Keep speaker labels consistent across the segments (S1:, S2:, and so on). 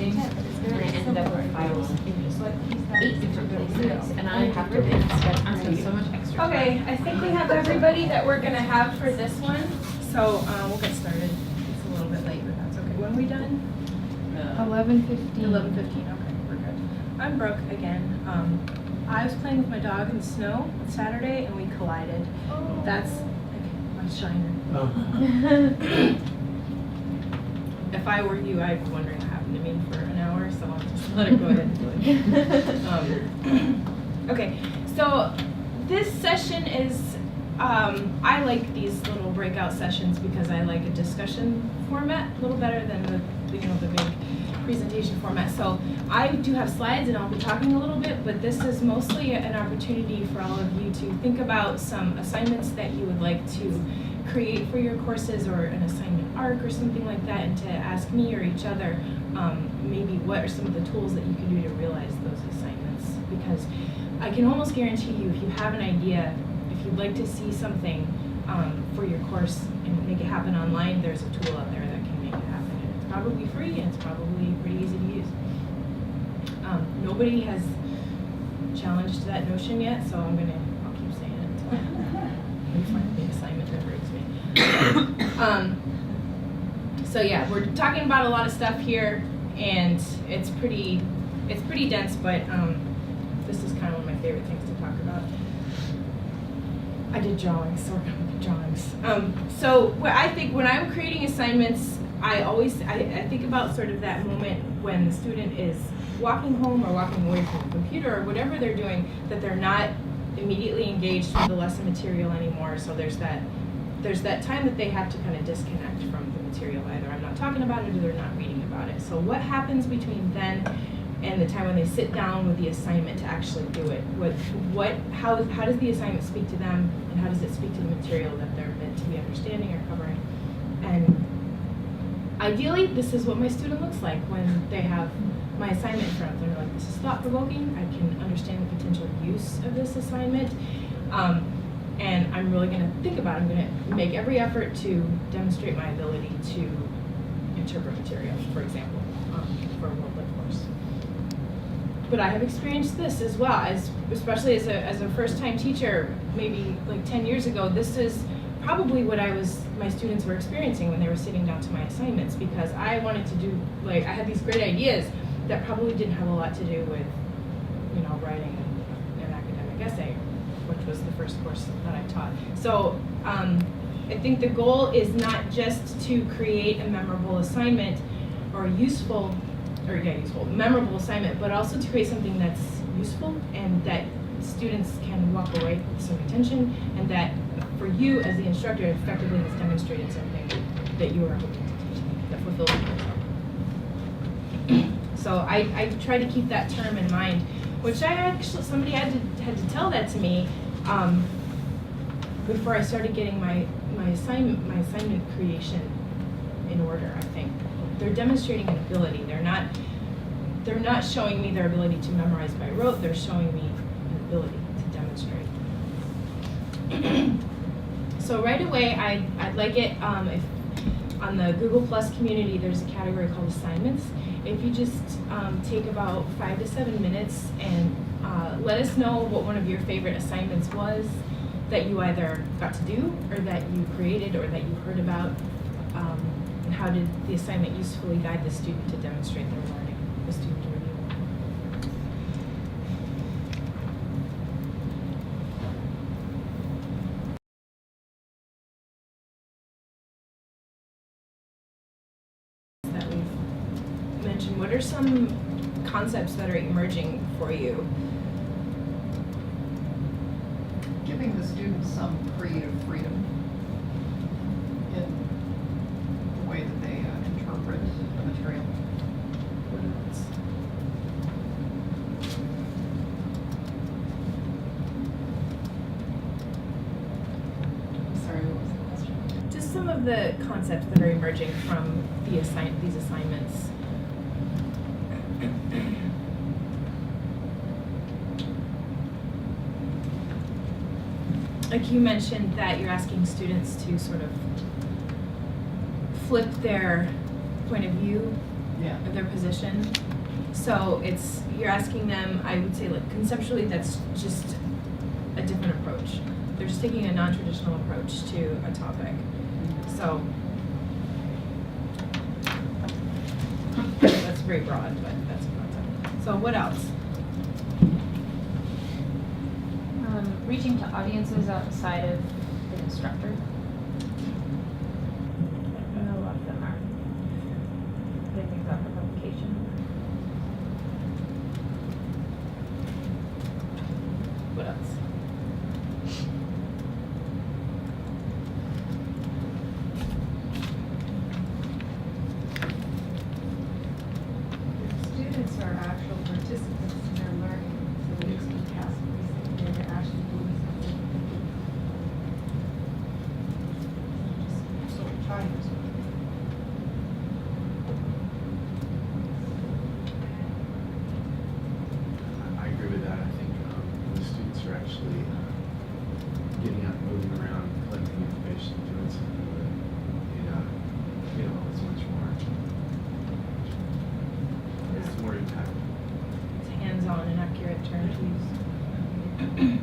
S1: meeting, and I ended up with files in 8 different places, and I have to spend so much extra.
S2: Okay, I think we have everybody that we're gonna have for this one, so we'll get started. It's a little bit late, but that's okay. When are we done?
S3: 11:15.
S2: 11:15. Okay, we're good. I'm Brooke again. I was playing with my dog in the snow on Saturday, and we collided. That's my shiner. If I were you, I'd be wondering what happened to me for an hour, so I'll just let it go ahead and do it. Okay, so this session is, I like these little breakout sessions because I like a discussion format a little better than the big presentation format. So I do have slides and I'll be talking a little bit, but this is mostly an opportunity for all of you to think about some assignments that you would like to create for your courses, or an assignment arc or something like that, and to ask me or each other maybe what are some of the tools that you can do to realize those assignments. Because I can almost guarantee you, if you have an idea, if you'd like to see something for your course and make it happen online, there's a tool out there that can make it happen. And it's probably free and it's probably pretty easy to use. Nobody has challenged that notion yet, so I'll keep saying it until I find the assignment that breaks me. So yeah, we're talking about a lot of stuff here, and it's pretty dense, but this is kind of one of my favorite things to talk about. I did drawings, so we're going to look at drawings. So what I think when I'm creating assignments, I think about sort of that moment when the student is walking home or walking away from the computer or whatever they're doing, that they're not immediately engaged with the lesson material anymore. So there's that time that they have to kind of disconnect from the material. Either I'm not talking about it or they're not reading about it. So what happens between then and the time when they sit down with the assignment to actually do it? How does the assignment speak to them, and how does it speak to the material that they're meant to be understanding or covering? And ideally, this is what my student looks like when they have my assignment in front of them. They're like, this is thought-provoking. I can understand the potential use of this assignment. And I'm really going to think about it. I'm going to make every effort to demonstrate my ability to interpret material, for example, for a World Lit course. But I have experienced this as well, especially as a first-time teacher, maybe like 10 years ago. This is probably what my students were experiencing when they were sitting down to my assignments, because I wanted to do, I had these great ideas that probably didn't have a lot to do with, writing an academic essay, which was the first course that I taught. So I think the goal is not just to create a memorable assignment or memorable assignment, but also to create something that's useful and that students can walk away with some retention, and that for you as the instructor effectively has demonstrated something that you are hoping to teach, that fulfills the goal. So I try to keep that term in mind, which somebody had to tell that to me before I started getting my assignment creation in order. I think they're demonstrating an ability. They're not showing me their ability to memorize by rote. They're showing me an ability to demonstrate. So right away, I'd like it if on the Google Plus community, there's a category called assignments. If you just take about 5 to 7 minutes and let us know what one of your favorite assignments was that you either got to do, or that you created, or that you heard about, and how did the assignment usefully guide the student to demonstrate their learning, the student review. That we've mentioned, what are some concepts that are emerging for you?
S3: Giving the students some creative freedom in the way that they interpret the material. Sorry, what was the question?
S2: Just some of the concepts that are emerging from these assignments. Like you mentioned that you're asking students to sort of flip their point of view
S3: Yeah.
S2: of their position. So you're asking them, I would say like conceptually, that's just a different approach. They're just taking a non-traditional approach to a topic. So that's very broad, but that's a concept. So what else?
S1: Reaching to audiences outside of the instructor. I know a lot of them are putting things out for publication.
S2: What else?
S4: Students are actual participants in their learning, so they just keep passively sitting there, they're actually doing something. Just sort of trying to.
S5: I agree with that. I think the students are actually getting out, moving around, collecting information, doing something with it. It's much more. It's more impactful.
S2: It's hands-on and accurate term to use.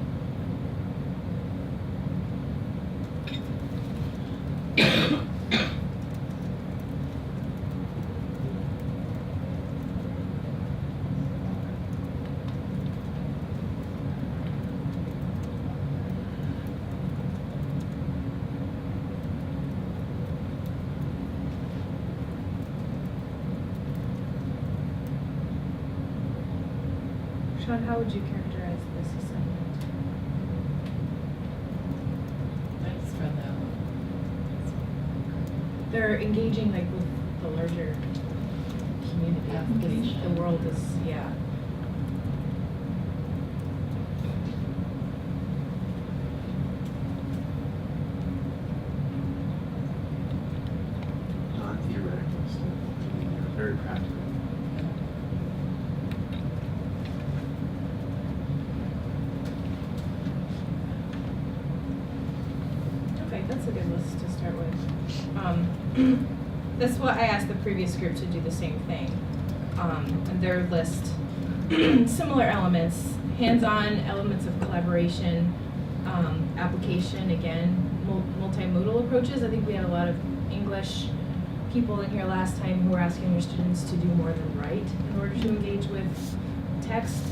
S2: Sean, how would you characterize this assignment?
S6: Thanks for that.
S2: They're engaging like with the larger community.
S6: Application.
S2: The world is, yeah.
S5: Non-theoretical stuff. Very practical.
S2: Okay, that's a good list to start with. That's what I asked the previous group to do the same thing. And their list, similar elements, hands-on elements of collaboration, application, again, multimodal approaches. I think we had a lot of English people in here last time who were asking their students to do more than write in order to engage with text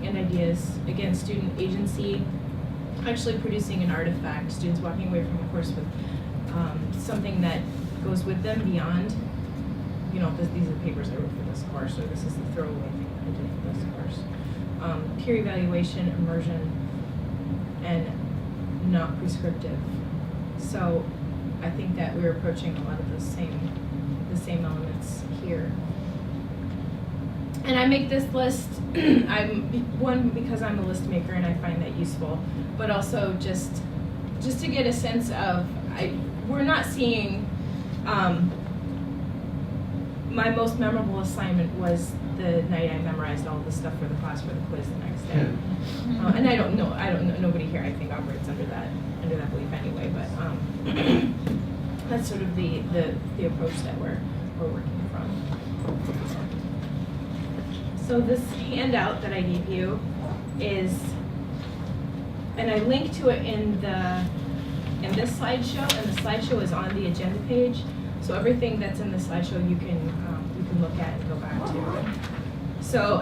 S2: and ideas. Again, student agency, actually producing an artifact, students walking away from the course with something that goes with them beyond, these are papers I wrote for this course, or this is the throwaway thing I did for this course. Peer evaluation, immersion, and not prescriptive. So I think that we're approaching a lot of the same elements here. And I make this list, because I'm a list maker and I find that useful, but also just to get a sense of, we're not seeing, my most memorable assignment was the night I memorized all the stuff for the class for the quiz the next day. And I don't know, nobody here I think operates under that belief anyway, but that's sort of the approach that we're working from. So this handout that I gave you is, and I linked to it in this slideshow, and the slideshow is on the agenda page. So everything that's in the slideshow you can look at and go back to. So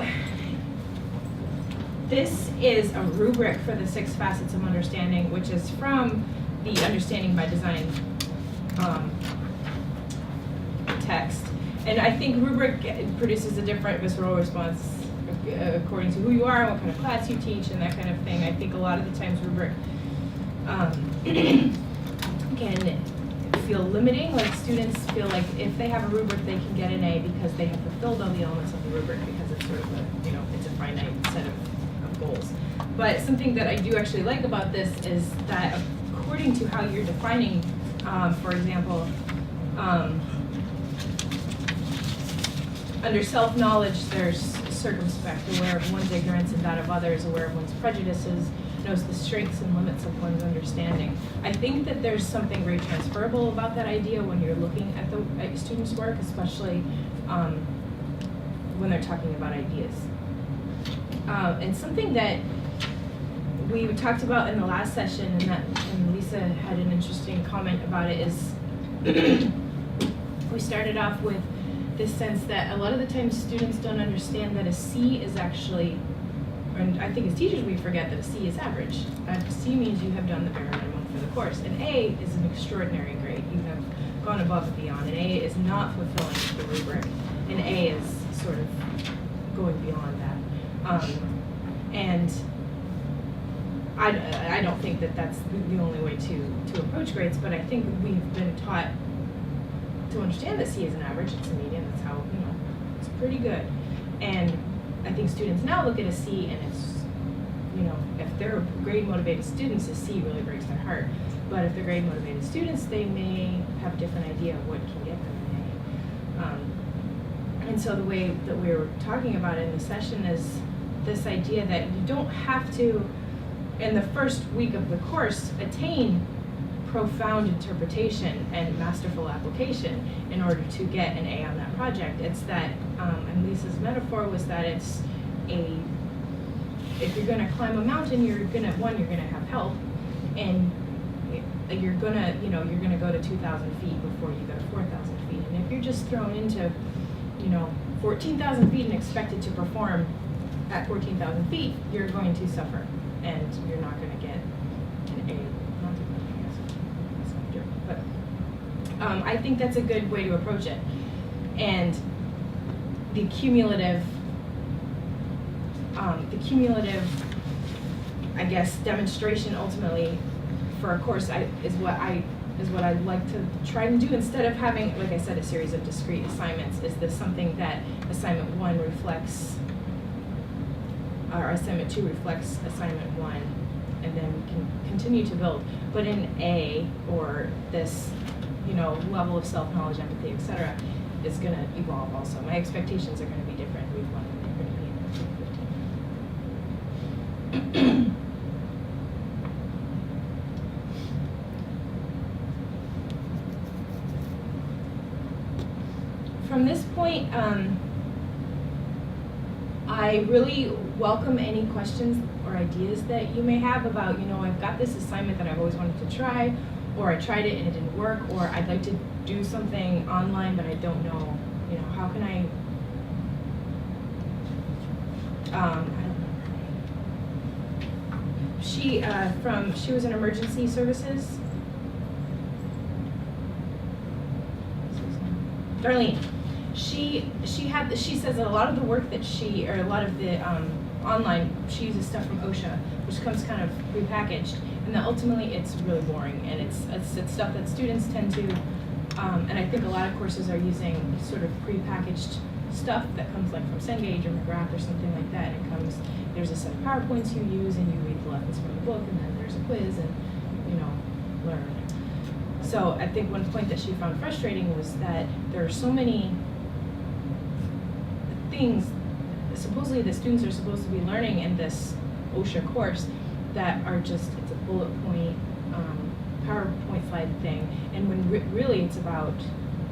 S2: this is a rubric for the 6 facets of understanding, which is from the Understanding by Design text. And I think rubric produces a different visceral response according to who you are, what kind of class you teach, and that kind of thing. I think a lot of the times rubric can feel limiting, like students feel like if they have a rubric they can get an A because they have fulfilled all the elements of the rubric because it's sort of it's a finite set of goals. But something that I do actually like about this is that according to how you're defining, for example, under self-knowledge, there's circumspect, aware of one's ignorance and that of others, aware of one's prejudices, knows the strengths and limits of one's understanding. I think that there's something very transferable about that idea when you're looking at at students' work, especially when they're talking about ideas. And something that we talked about in the last session, and Lisa had an interesting comment about it, is we started off with this sense that a lot of the times students don't understand that a C is actually, and I think as teachers we forget that a C is average. A C means you have done the bare minimum for the course. An A is an extraordinary grade. You have gone above and beyond. An A is not fulfilling the rubric. An A is sort of going beyond that. And I don't think that that's the only way to approach grades, but I think we've been taught to understand that C is an average, it's a median, that's how, it's pretty good. And I think students now look at a C and it's, if they're grade motivated students, a C really breaks their heart. But if they're grade motivated students, they may have a different idea of what can get them an A. And so the way that we were talking about it in the session is this idea that you don't have to, in the first week of the course, attain profound interpretation and masterful application in order to get an A on that project. It's that, and Lisa's metaphor was that it's if you're gonna climb a mountain, you're gonna have help, and you're gonna go to 2,000 feet before you go to 4,000 feet. And if you're just thrown into, 14,000 feet and expected to perform at 14,000 feet, you're going to suffer, and you're not gonna get an A. But I think that's a good way to approach it. And the cumulative, I guess, demonstration ultimately for a course is what I'd like to try and do, instead of having, like I said, a series of discrete assignments. Is this something that assignment 1 reflects, or assignment 2 reflects assignment 1, and then we can continue to build. But in A, or this, level of self-knowledge, empathy, etc., is going to evolve also. My expectations are going to be different. Week 1 and they're going to be in 15. From this point, I really welcome any questions or ideas that you may have about, I've got this assignment that I've always wanted to try, or I tried it and it didn't work, or I'd like to do something online but I don't know, how can I don't know her name. She was in emergency services. Darlene. She says that a lot of the work that a lot of the online, she uses stuff from OSHA, which comes kind of prepackaged, and that ultimately it's really boring, and it's stuff that students tend to, and I think a lot of courses are using sort of prepackaged stuff that comes like from Cengage or McGrath or something like that. And it comes, there's a set of PowerPoints you use, and you read the lessons from the book, and then there's a quiz, and learn. So I think one point that she found frustrating was that there are so many things supposedly the students are supposed to be learning in this OSHA course that are just, it's a bullet point PowerPoint slide thing, and when really it's about,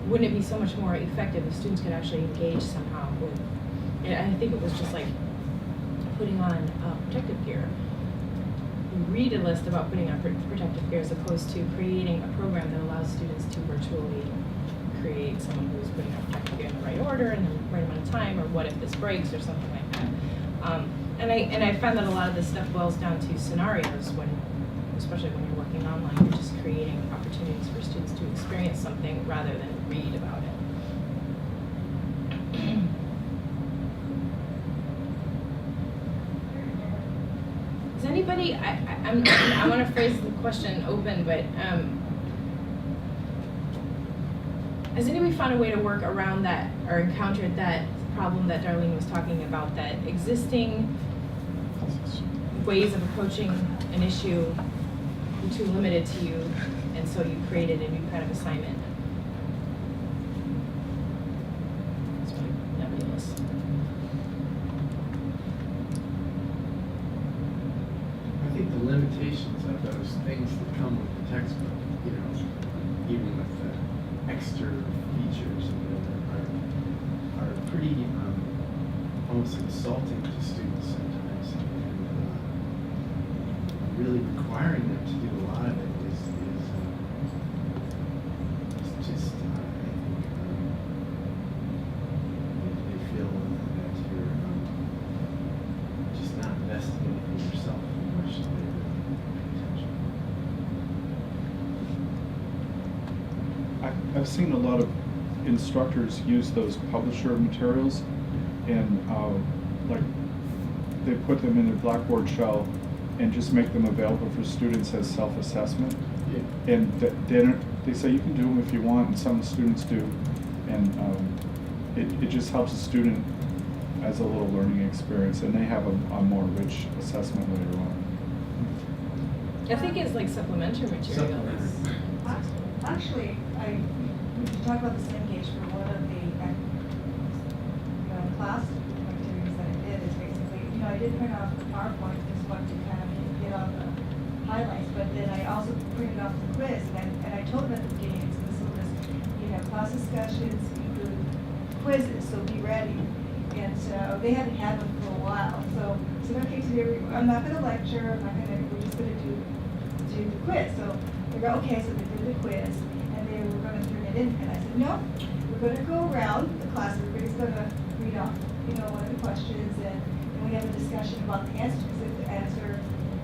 S2: wouldn't it be so much more effective if students could actually engage somehow with, and I think it was just like putting on protective gear. You read a list about putting on protective gear as opposed to creating a program that allows students to virtually create someone who's putting on protective gear in the right order and the right amount of time, or what if this breaks or something like that. And I found that a lot of this stuff boils down to scenarios when, especially when you're working online, you're just creating opportunities for students to experience something rather than read about it. Does anybody, I want to phrase the question open, but has anybody found a way to work around that or encountered that problem that Darlene was talking about, that existing ways of approaching an issue were too limited to you, and so you created a new kind of assignment? It's really nebulous.
S5: I think the those things that come with the textbook, you know, even with the extra features and whatever, are pretty almost insulting to students sometimes, and really requiring them to do a lot of it is just I think they feel that you're just not investing in it for yourself as much as they really pay attention.
S7: I've seen a lot of instructors use those publisher materials and like they put them in a Blackboard shell and just make them available for students as self-assessment.
S5: Yeah.
S7: And they say you can do them if you want, and some students do. And it just helps a student as a little learning experience, and they have a more rich assessment later on.
S2: I think it's like supplementary materials.
S5: Supplementary.
S4: Actually, we should talk about the same gauge for one of the class activities that I did is basically, I did print off the PowerPoint, just wanted to kind of get on the highlights, but then I also printed off the quiz, and I told them at the beginning, it's this syllabus, you have class discussions, include quizzes, so be ready. And so they hadn't had them for a while, so okay, today I'm not gonna lecture, we're just gonna do the quiz. So they go, okay, so they did the quiz, and they were gonna turn it in, and I said, no, we're gonna go around the class, everybody's gonna read off, one of the questions, and we have a discussion about the answers. If the answer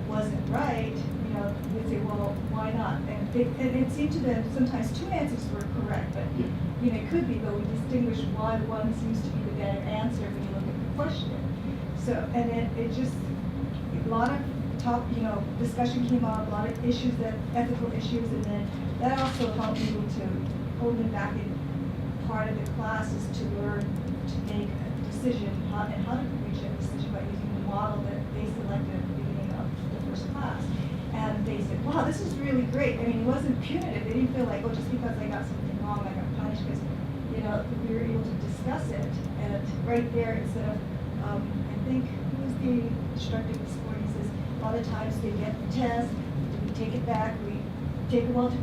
S4: wasn't right, we'd say, well, why not? And it seemed to them sometimes two answers were correct, but it could be, though, we distinguish why one seems to be the better answer when you look at the question. So, and then it just, a lot of discussion came up, a lot of issues, ethical issues, and then that also helped people to hold them back in part of the class is to learn to make a decision and how to reach a decision by using the model that they selected at the beginning of the first class. And they said, wow, this is really great. I mean, it wasn't punitive. They didn't feel like, oh, just because I got something wrong, I got punished, because, we were able to discuss it. And right there, instead of, I think, who was the instructor this morning, he says, a lot of times they get the test, we take it back, we take a while to,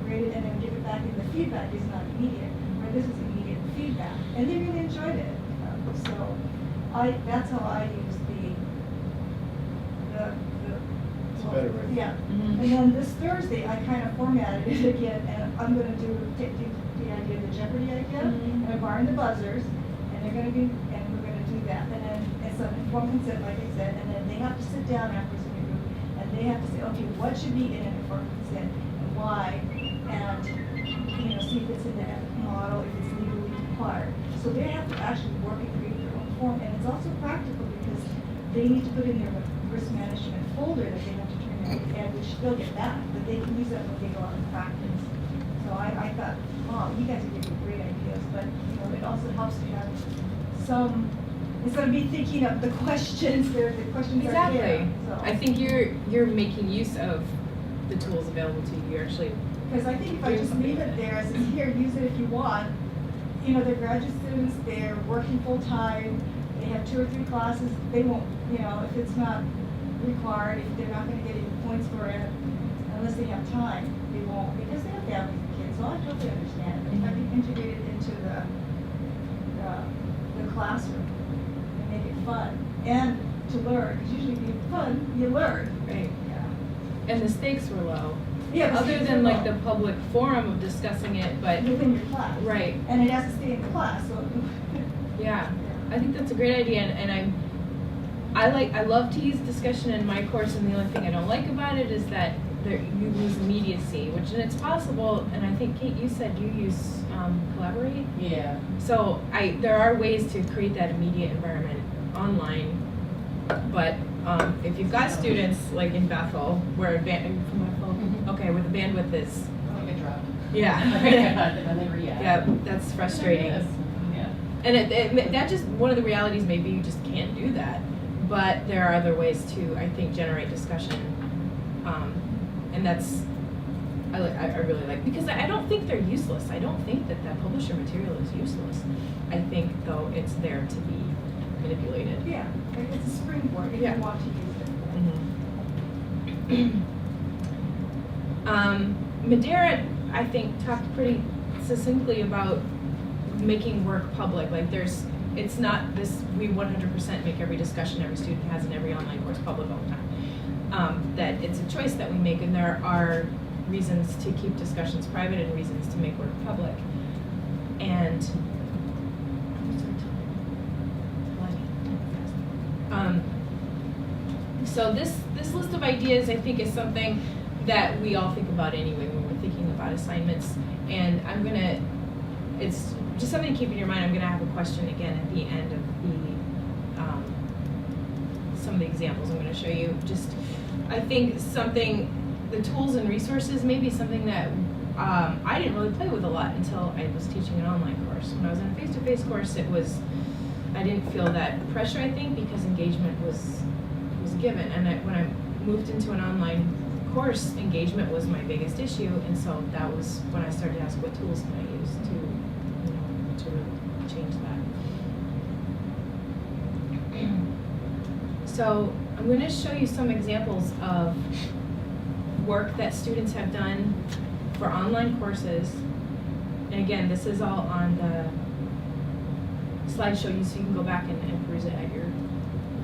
S4: grade it, and then give it back, and the feedback is not immediate. Where this is immediate feedback. And they really enjoyed it. So that's how I use the
S5: It's better, right?
S4: yeah.
S2: Mhm.
S4: And then this Thursday, I kind of formatted it again, and I'm gonna take the idea, the Jeopardy idea,
S2: Mhm.
S4: and I'm borrowing the buzzers, and we're gonna do that. And then it's an informed consent, like I said, and then they have to sit down afterwards in a group, and they have to say, okay, what should be in an informed consent, and why, and, see if it's in the ethical model, if it's legally required. So they have to actually work and create their own form, and it's also practical because they need to put in their risk management folder that they have to turn in, and which they'll get back, but they can use that when they go out and practice. So I thought, wow, you guys are giving great ideas, but, it also helps to have some, instead of me thinking of the questions, the questions are there.
S2: Exactly.
S4: So.
S2: I think you're making use of the tools available to you. You're actually,
S4: Because I think if I just leave it there, it says, here, use it if you want, they're graduate students, they're working full-time, they have 2 or 3 classes, they won't, if it's not required, if they're not gonna get any points for it, unless they have time, they won't, because they have families and kids, so I totally understand. But if I can integrate it into the classroom and make it fun, and to learn, because usually if you have fun, you learn.
S2: right.
S4: Yeah.
S2: And the stakes were low.
S4: Yeah, the
S2: Other
S4: stakes
S2: than
S4: are
S2: like
S4: low.
S2: the public forum of discussing it, but,
S4: Within your class.
S2: right,
S4: And it has to stay in the class, so.
S2: yeah. I think that's a great idea, and I love to use discussion in my course, and the only thing I don't like about it is that you lose immediacy, which, and it's possible, and I think, Kate, you said you use Collaborate?
S6: Yeah.
S2: So there are ways to create that immediate environment online, but if you've got students like in Bethel, where from Bethel,
S6: Mhm.
S2: okay, where the bandwidth is,
S6: Like a drop.
S2: yeah, yeah, that's frustrating.
S6: Yes. Yeah.
S2: And that just, one of the realities maybe you just can't do that, but there are other ways to, I think, generate discussion, and that's, I really like, because I don't think they're useless. I don't think that publisher material is useless. I think, though, it's there to be manipulated.
S4: Yeah, like it's a springboard if
S2: Yeah.
S4: you want to use it.
S2: Mhm. Madera, I think, talked pretty succinctly about making work public. Like it's not this, we 100% make every discussion every student has in every online course public all the time. That it's a choice that we make, and there are reasons to keep discussions private and reasons to make work public. And so this list of ideas, I think, is something that we all think about anyway when we're thinking about assignments. And it's just something to keep in your mind. I'm gonna have a question again at the end of some of the examples I'm gonna show you. Just, I think the tools and resources may be something that I didn't really play with a lot until I was teaching an online course. When I was in a face-to-face course, I didn't feel that pressure, I think, because engagement was given. And when I moved into an online course, engagement was my biggest issue, and so that was when I started to ask, what tools can I use to really change that. So I'm going to show you some examples of work that students have done for online courses. And again, this is all on the slideshow, so you can go back and peruse it at your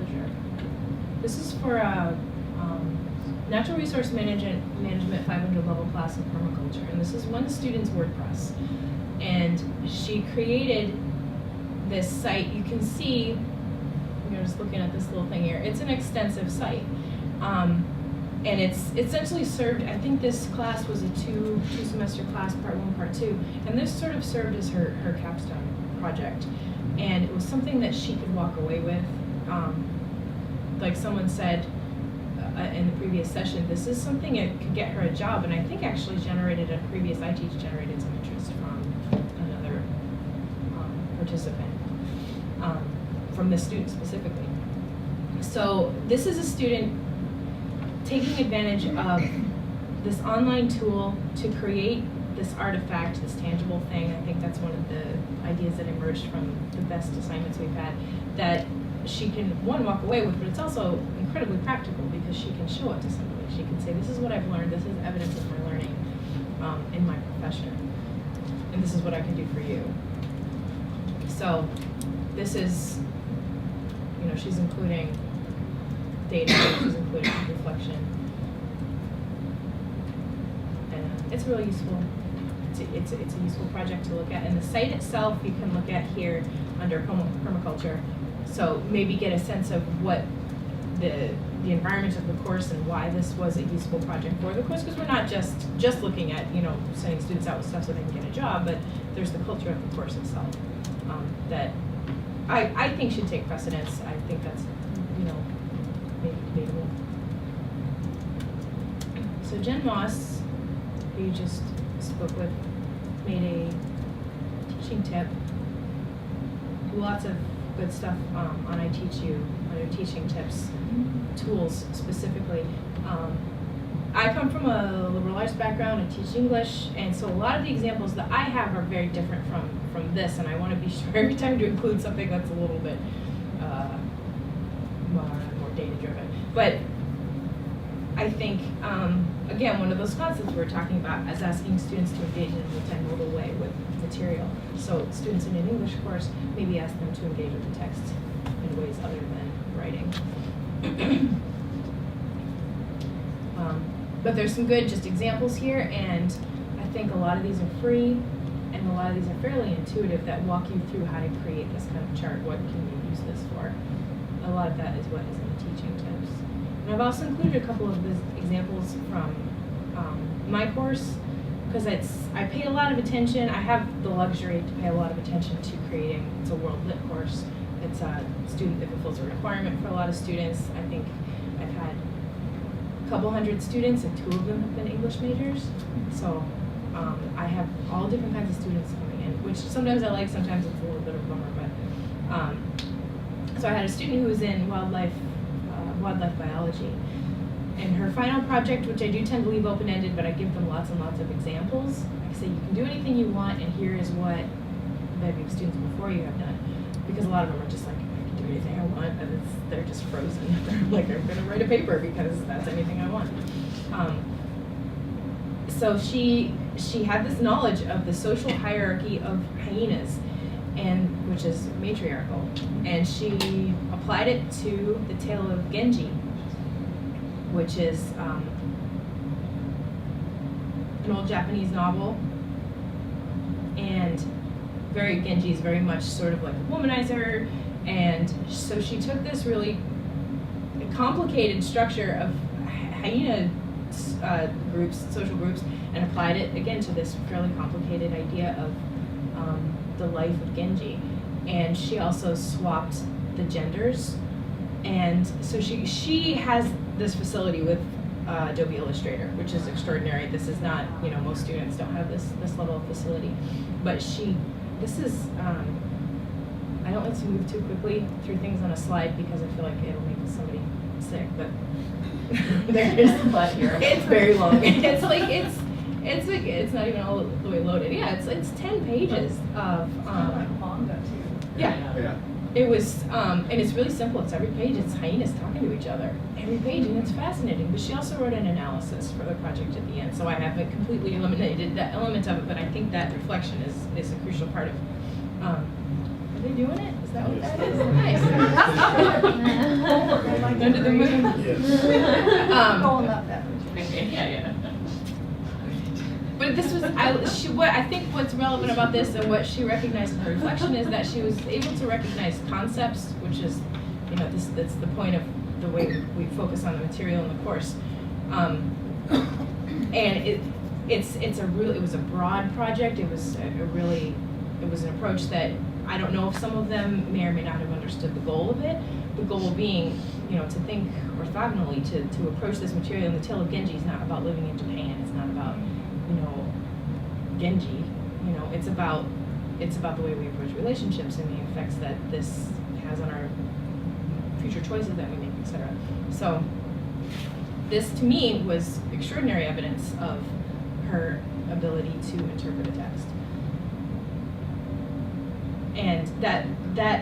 S2: leisure. This is for a Natural Resource Management 500 level class in permaculture, and this is one student's WordPress. And she created this site. You can see, you're just looking at this little thing here. It's an extensive site, and it's essentially served. I think this class was a two semester class, part 1, part 2, and this sort of served as her capstone project. And it was something that she could walk away with. Like someone said in the previous session, this is something that could get her a job, and I think actually generated some interest from another participant, from this student specifically. So this is a student taking advantage of this online tool to create this artifact, this tangible thing. I think that's one of the ideas that emerged from the best assignments we've had, that she can, one, walk away with, but it's also incredibly practical because she can show it to somebody. She can say, this is what I've learned, this is evidence of my learning in my profession, and this is what I can do for you. So this is, she's including data, she's including reflection, and it's really useful. It's a useful project to look at, and the site itself you can look at here under permaculture. So maybe get a sense of what the environment of the course and why this was a useful project for the course, because we're not just looking at sending students out with stuff so they can get a job, but there's the culture of the course itself that I think should take precedence. I think that's maybe debatable. So Jen Moss, who you just spoke with, made a teaching tip. Lots of good stuff on I Teach You, on your teaching tips, tools specifically. I come from a liberal arts background, I teach English, and so a lot of the examples that I have are very different from this, and I want to be sure every time to include something that's a little bit more data-driven. But I think, again, one of those concepts we were talking about is asking students to engage in a multimodal way with material. So students in an English course, maybe ask them to engage with the text in ways other than writing. But there's some good just examples here, and I think a lot of these are free, and a lot of these are fairly intuitive that walk you through how to create this kind of chart. What can you use this for? A lot of that is what is in the teaching tips. And I've also included a couple of these examples from my course, because I pay a lot of attention. I have the luxury to pay a lot of attention to creating. It's a world lit course. It's a student that fulfills a requirement for a lot of students. I think I've had a couple hundred students, and 2 of them have been English majors. So I have all different kinds of students coming in, which sometimes I like, sometimes it's a little bit of a bummer. But so I had a student who was in wildlife biology, and her final project, which I do tend to leave open-ended, but I give them lots and lots of examples. I say you can do anything you want, and here is what maybe students before you have done, because a lot of them are just like, I can do anything I want, and they're just frozen. They're like, I'm going to write a paper because that's anything I want. so she had this knowledge of the social hierarchy of hyenas, and which is matriarchal, and she applied it to the tale of Genji, which is an old Japanese novel, and Genji is very much sort of like a womanizer, and so she took this really complicated structure of hyena groups, social groups, and applied it again to this fairly complicated idea of the life of Genji. And she also swapped the genders, and so she has this facility with Adobe Illustrator, which is extraordinary. This is not, most students don't have this level of facility, but this is I don't like to move too quickly through things on a slide because I feel like it'll make somebody sick, but there is it's very long. It's not even all the way loaded. Yeah, it's 10 pages of
S4: Like manga too.
S2: yeah.
S5: Yeah.
S2: It was, and it's really simple. It's every page, it's hyenas talking to each other. Every page, and it's fascinating. But she also wrote an analysis for the project at the end, so I haven't completely eliminated that element of it, but I think that reflection is a crucial part of, are they doing it? Is that what that is? Nice. Under the moon?
S4: Going up that way.
S6: Yeah.
S2: But this was, I think what's relevant about this and what she recognized in her reflection is that she was able to recognize concepts, which is, that's the point of the way we focus on the material in the course. And it was a broad project. It was an approach that I don't know if some of them may or may not have understood the goal of it. The goal being, to think orthogonally, to approach this material. And the tale of Genji is not about living in Japan. It's not about Genji, it's about the way we approach relationships and the effects that this has on our future choices that we make, etc. So this to me was extraordinary evidence of her ability to interpret a text. And that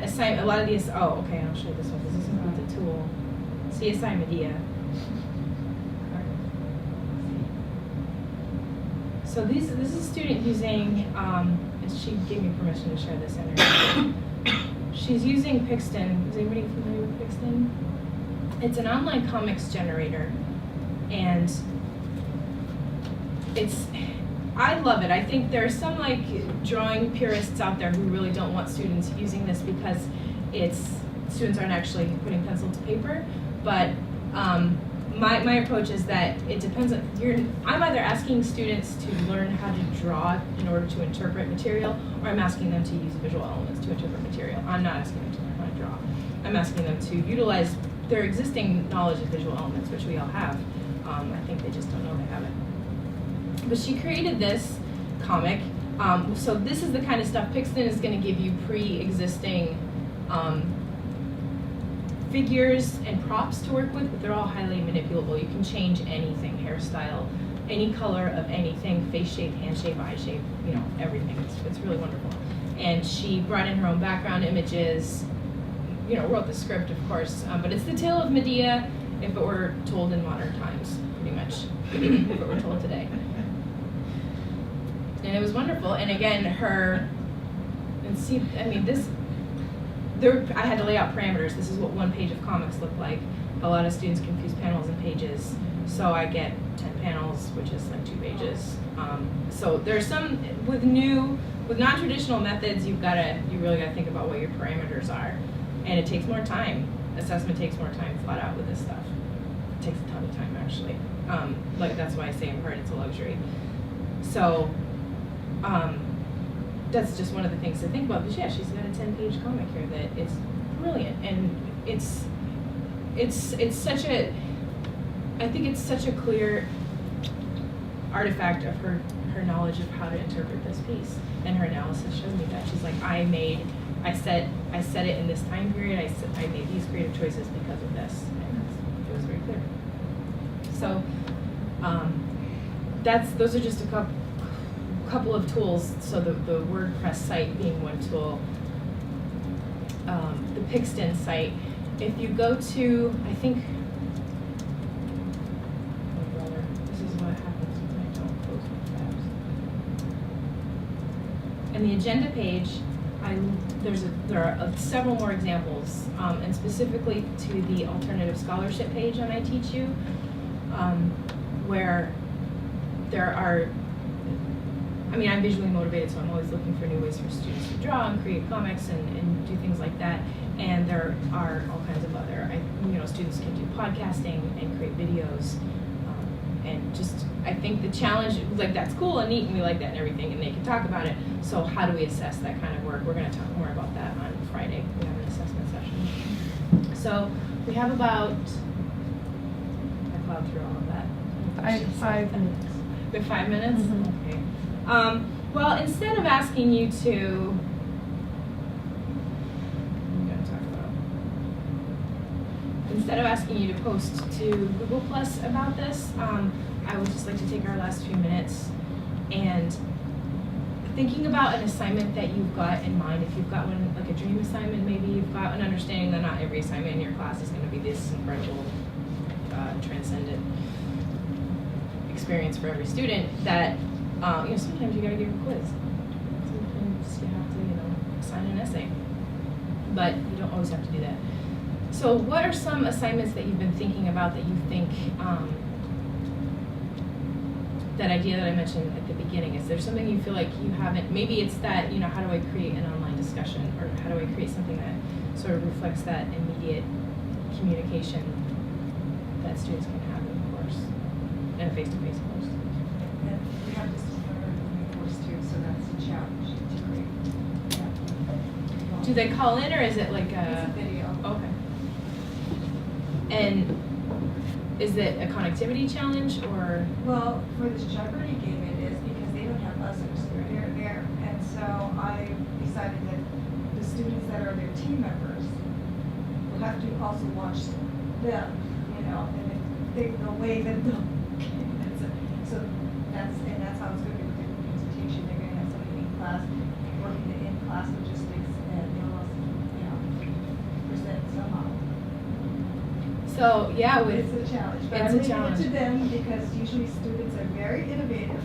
S2: assignment, a lot of these, I'll show you this one. This is about the tool, CSI Medea. So this is a student using, she gave me permission to share this interview. She's using Pixton. Is anybody familiar with Pixton? It's an online comics generator, and I love it. I think there are some drawing purists out there who really don't want students using this because students aren't actually putting pencil to paper, but my approach is that it depends on, I'm either asking students to learn how to draw in order to interpret material, or I'm asking them to use visual elements to interpret material. I'm not asking them to learn how to draw. I'm asking them to utilize their existing knowledge of visual elements, which we all have. I think they just don't know they have it. But she created this comic. So this is the kind of stuff Pixton is going to give you pre-existing figures and props to work with, but they're all highly manipulable. You can change anything, hairstyle, any color of anything, face shape, hand shape, eye shape, everything. It's really wonderful. And she brought in her own background images, wrote the script, of course, but it's the tale of Medea if it were told in modern times, pretty much, if it were told today. And it was wonderful. And again, I had to lay out parameters. This is what one page of comics look like. A lot of students confuse panels and pages. So I get 10 panels, which is 2 pages. So there's some, with non-traditional methods, you really gotta think about what your parameters are. And it takes more time. Assessment takes more time flat out with this stuff. It takes a ton of time, actually. That's why I say in part it's a luxury. So, that's just one of the things to think about. But yeah, she's got a 10-page comic here that is brilliant, and it's such a, I think it's such a clear artifact of her knowledge of how to interpret this piece, and her analysis showed me that. She's like, I set it in this time period. I made these creative choices because of this, and it was very clear. So, those are just a couple of tools. So the WordPress site being one tool, the Pixton site. If you go to, I think, this is what happens when I don't close in the agenda page, there are several more examples, and specifically to the alternative scholarship page on I Teach You, where there are, I mean, I'm visually motivated, so I'm always looking for new ways for students to draw and create comics and do things like that. And there are all kinds of other, students can do podcasting and create videos. And just, I think the challenge, like, that's cool and neat and we like that and everything, and they can talk about it. So how do we assess that kind of work? We're gonna talk more about that on Friday. We have an assessment session. So we have about, I plowed through all of that.
S1: I have 5 minutes.
S2: We have 5 minutes?
S1: Mhm.
S2: Okay. Well, instead of asking you to, instead of asking you to post to Google Plus about this, I would just like to take our last few minutes and thinking about an assignment that you've got in mind. If you've got one, like a dream assignment, maybe you've got an understanding that not every assignment in your class is going to be this incredible, transcendent experience for every student. That sometimes you got to give a quiz. Sometimes you have to, assign an essay, but you don't always have to do that. So what are some assignments that you've been thinking about that you think, that idea that I mentioned at the beginning, is there something you feel like you haven't, maybe it's that, how do I create an online discussion, or how do I create something that sort of reflects that immediate communication that students can have in the course, in a face-to-face course?
S4: And we have this course too, so that's a challenge to create. Yeah.
S2: Do they call in, or is it like
S4: It's a
S2: a?
S4: video.
S2: Okay. And is it a connectivity challenge, or?
S4: Well, for this Jeopardy game it is, because they don't have buzzers, they're there. And so I decided that the students that are their team members will have to also watch them, and they'll wave at them. So that's how it's going to be with the presentation. They're going to have somebody in class working the in-class logistics, and they'll also, present somehow.
S2: So, yeah,
S4: It's a challenge, but
S2: It's
S4: I'm
S2: a
S4: leaving it
S2: challenge.
S4: to them because usually students are very innovative.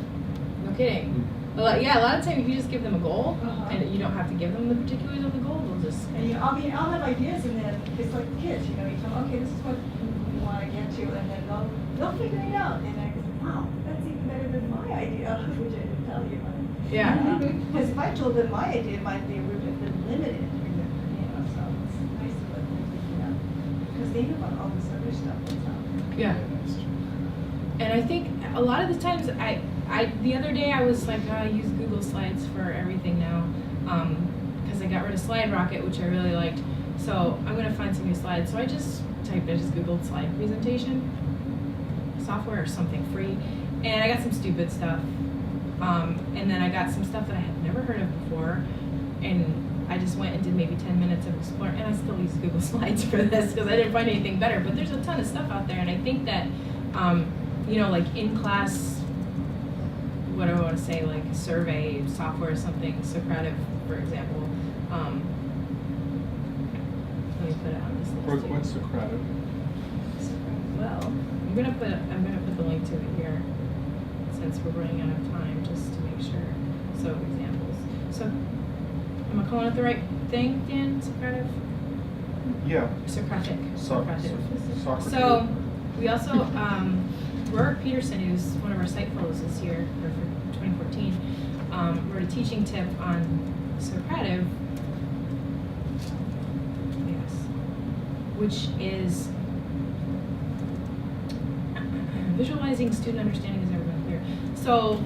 S2: no kidding. Well, yeah, a lot of times if you just give them a goal,
S4: Uh-huh.
S2: and you don't have to give them the particulars of the goal, they'll just.
S4: And I'll have ideas, and then it's like kids, you tell them, okay, this is what you want to get to, and then they'll figure it out. And I go, wow, that's even better than my idea, which I didn't tell you.
S2: Yeah.
S4: Because if I told them my idea, it might be a little bit limited, so it's nice to let them figure it out. Because they know about all this other stuff that's out there.
S2: Yeah.
S5: That's true.
S2: And I think a lot of the times, the other day I was like, I use Google Slides for everything now, because I got rid of Slide Rocket, which I really liked. So I'm gonna find some new slides. So I just Googled slide presentation software or something free, and I got some stupid stuff. And then I got some stuff that I had never heard of before, and I just went and did maybe 10 minutes of exploring, and I still use Google Slides for this because I didn't find anything better. But there's a ton of stuff out there, and I think that, like in class, what do I want to say, like survey software or something, Socrative, for example. Let me put it on this list. here.
S7: What's Socrative?
S2: Well, I'm gonna put the link to it here, since we're running out of time, just to make sure. So examples. So, am I calling it the right thing, Dan? Socrative?
S7: Yeah.
S2: Socratic. Socrative.
S7: Socrative.
S2: So, we also, Rourke Peterson, who's one of our site fellows this year, or for 2014, wrote a teaching tip on Socrative, yes, which is visualizing student understanding has never been clear. So,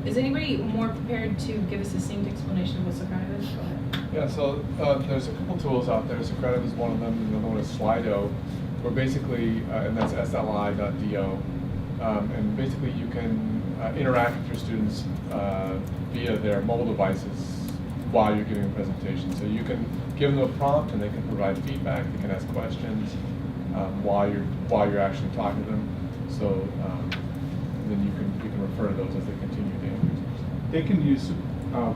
S2: is anybody more prepared to give us a succinct explanation of what Socrative is? Go ahead.
S8: Yeah, so there's a couple tools out there. Socrative is one of them, and the other one is Slido, where basically, and that's sli.do, and basically you can interact with your students via their mobile devices while you're giving a presentation. So you can give them a prompt, and they can provide feedback. They can ask questions while you're actually talking to them. So then you can refer to those as they continue the answers.
S7: They can use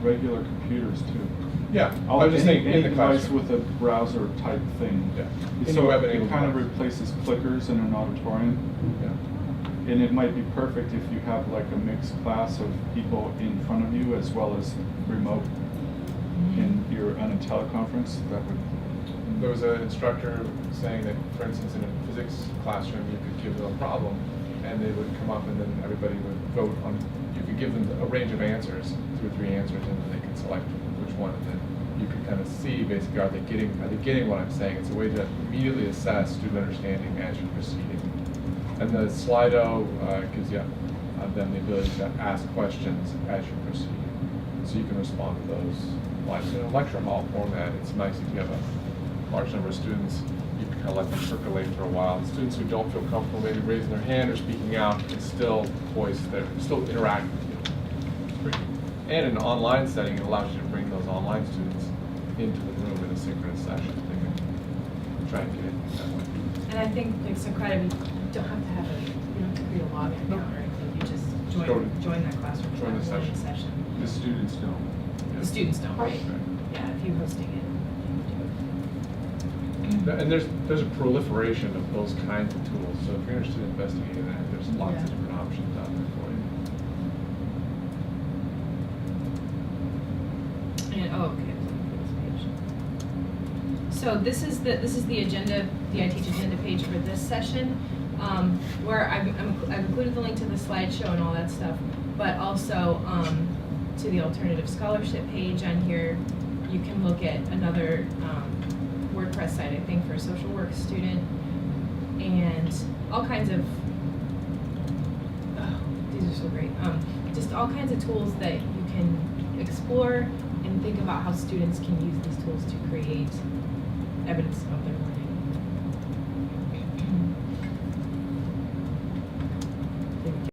S7: regular computers too.
S8: Yeah, I was just saying in
S7: any
S8: the
S7: device
S8: classroom.
S7: with a browser type thing.
S8: Yeah. In
S7: So
S8: your web
S7: it
S8: enabled
S7: kind of
S8: device.
S7: replaces clickers in an auditorium.
S8: Yeah.
S7: And it might be perfect if you have like a mixed class of people in front of you as well as remote. And you're on a teleconference, that would,
S8: There was an instructor saying that, for instance, in a physics classroom, you could give them a problem, and they would come up, and then everybody would vote on. You could give them a range of answers, 2 or 3 answers, and then they could select which one, and then you could kind of see basically are they getting what I'm saying. It's a way to immediately assess student understanding as you're proceeding. And the Slido gives you them the ability to ask questions as you're proceeding, so you can respond to those. Like in a lecture hall format, it's nice if you have a large number of students, you can kind of let them percolate for a while. And students who don't feel comfortable maybe raising their hand or speaking out can still still interact with you. It's pretty. And in an online setting, it allows you to bring those online students into the room in a synchronous session. They can try and get in that way.
S2: And I think like Socrative, you don't have to have you don't have to create a login account or anything. You just join that classroom.
S8: Join the
S2: that morning
S8: session.
S7: the students don't.
S2: The students don't, right?
S8: Okay.
S2: Yeah, if you're hosting it, you do it.
S8: And there's a proliferation of those kinds of tools. So if you're interested in investigating that, there's lots of different options out there for you.
S2: And okay, this page. So this is the agenda, the iTeach agenda page for this session, where I've included the link to the slideshow and all that stuff, but also to the alternative scholarship page on here. You can look at another WordPress site, I think, for a social work student, and all kinds of. Oh, these are so great. Just all kinds of tools that you can explore and think about how students can use these tools to create evidence of their learning.